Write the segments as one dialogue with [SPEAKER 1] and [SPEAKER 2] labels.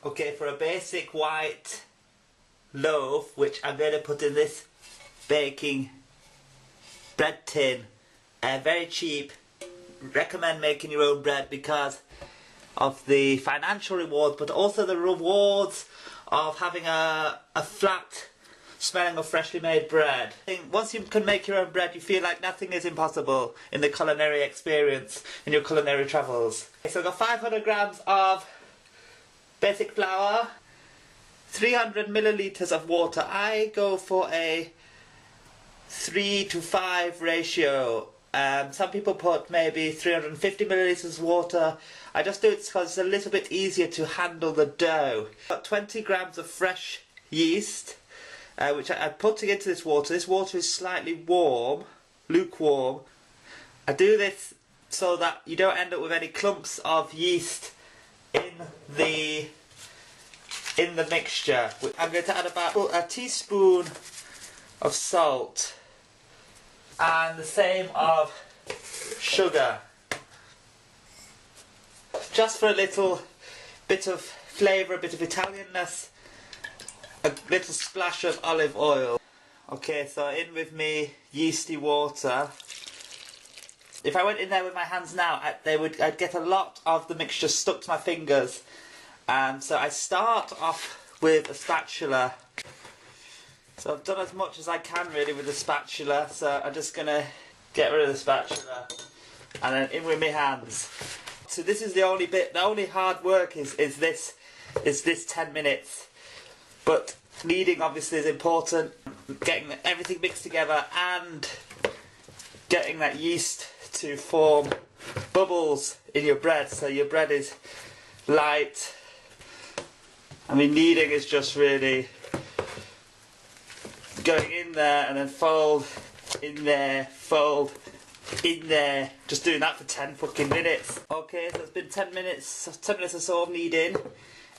[SPEAKER 1] Okay, for a basic white loaf, which I'm going to put in this baking bread tin, very cheap. Recommend making your own bread because of the financial rewards, but also the rewards of having a flat smelling of freshly made bread. I think once you can make your own bread, you feel like nothing is impossible in the culinary experience, in your culinary travels. Okay, so I've got 500 grams of basic flour, 300 millilitres of water. I go for a 3 to 5 ratio. Some people put maybe 350 millilitres of water. I just do it because it's a little bit easier to handle the dough. Got 20 grams of fresh yeast, which I'm putting into this water. This water is slightly warm, lukewarm. I do this so that you don't end up with any clumps of yeast in the mixture. I'm going to add about a teaspoon of salt and the same of sugar, just for a little bit of flavour, a bit of Italianness, a little splash of olive oil. Okay, so in with me yeasty water. If I went in there with my hands now, I'd get a lot of the mixture stuck to my fingers. So I start off with a spatula. So I've done as much as I can really with the spatula, so I'm just going to get rid of the spatula and then in with my hands. So this is the only bit, the only hard work is this 10 minutes. But kneading obviously is important, getting everything mixed together and getting that yeast to form bubbles in your bread so your bread is light. I mean, kneading is just really going in there and then fold in there, fold in there, just doing that for 10 fucking minutes. Okay, so it's been 10 minutes or so of kneading.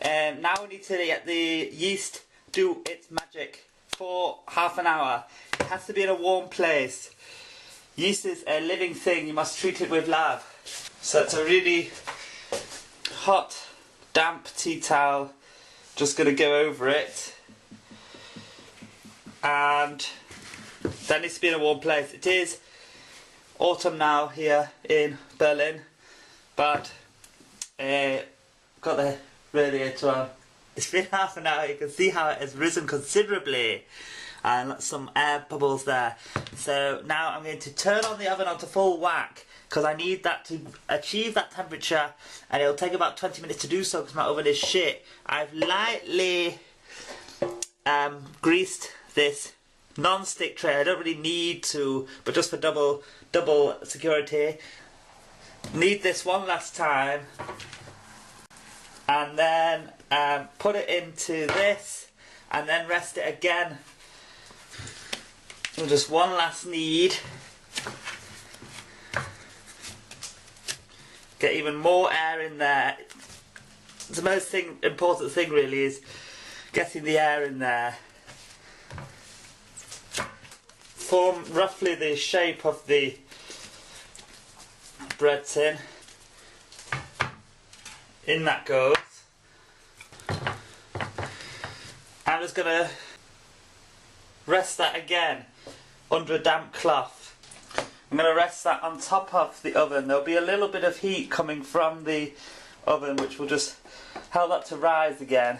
[SPEAKER 1] Now we need to get the yeast do its magic for half an hour. It has to be in a warm place. Yeast is a living thing, you must treat it with love. So it's a really hot, damp tea towel, just going to go over it. And that needs to be in a warm place. It is autumn now here in Berlin, but got the radiator on. It's been half an hour, you can see how it has risen considerably and some air bubbles there. So now I'm going to turn on the oven onto full whack because I need that to achieve that temperature, and it'll take about 20 minutes to do so because my oven is shit. I've lightly greased this non-stick tray. I don't really need to, but just for double security. Knead this one last time and then put it into this and then rest it again. And just one last knead. Get even more air in there. The most important thing really is getting the air in there. Form roughly the shape of the bread tin. In that goes. I'm just going to rest that again under a damp cloth. I'm going to rest that on top of the oven. There'll be a little bit of heat coming from the oven which will just help that to rise again.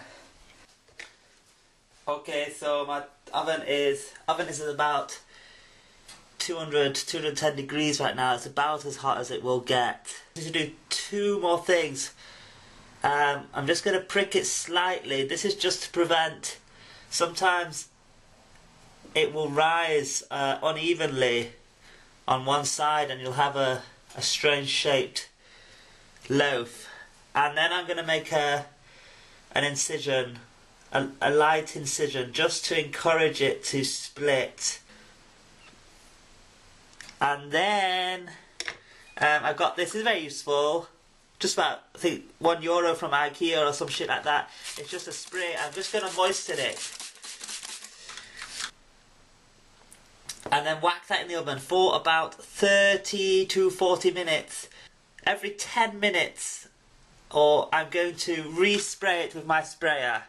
[SPEAKER 1] Okay, so my oven is at about 210 degrees right now. It's about as hot as it will get. I need to do two more things. I'm just going to prick it slightly. This is just to prevent, sometimes it will rise unevenly on one side and you'll have a strange shaped loaf. And then I'm going to make an incision, a light incision, just to encourage it to split. And then I've got this is very useful. Just about, I think, €1 from IKEA or some shit like that. It's just a spray. I'm just going to moisten it. And then whack that in the oven for about 30 to 40 minutes. Every 10 minutes, or I'm going to respray it with my sprayer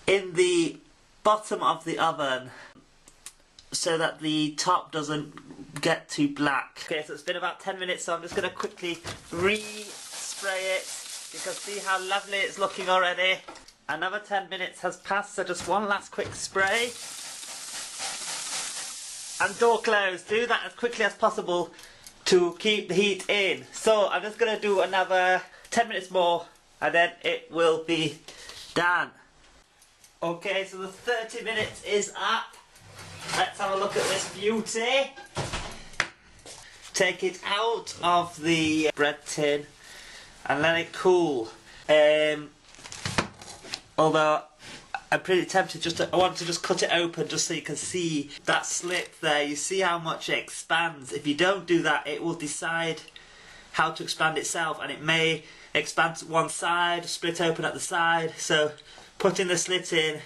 [SPEAKER 1] in the bottom of the oven so that the top doesn't get too black. Okay, so it's been about 10 minutes, so I'm just going to quickly re-spray it. You can see how lovely it's looking already. Another 10 minutes has passed, so just one last quick spray. And door closed. Do that as quickly as possible to keep the heat in. So I'm just going to do another 10 minutes more and then it will be done. Okay, so the 30 minutes is up. Let's have a look at this beauty. Take it out of the bread tin and let it cool. Although I'm pretty tempted I want to just cut it open just so you can see that slip there. You see how much it expands. If you don't do that, it will decide how to expand itself, and it may expand to one side, split open at the side. So putting the slit in,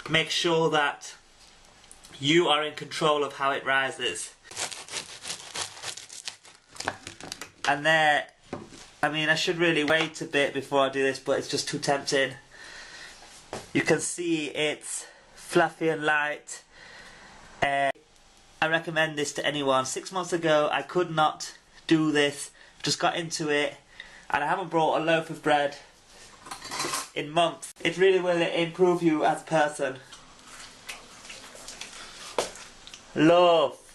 [SPEAKER 1] make sure that you are in control of how it rises. And there, I mean, I should really wait a bit before I do this, but it's just too tempting. You can see it's fluffy and light. I recommend this to anyone. 6 months ago I could not do this, just got into it, and I haven't brought a loaf of bread in months. It really will improve you as a person. Loaf.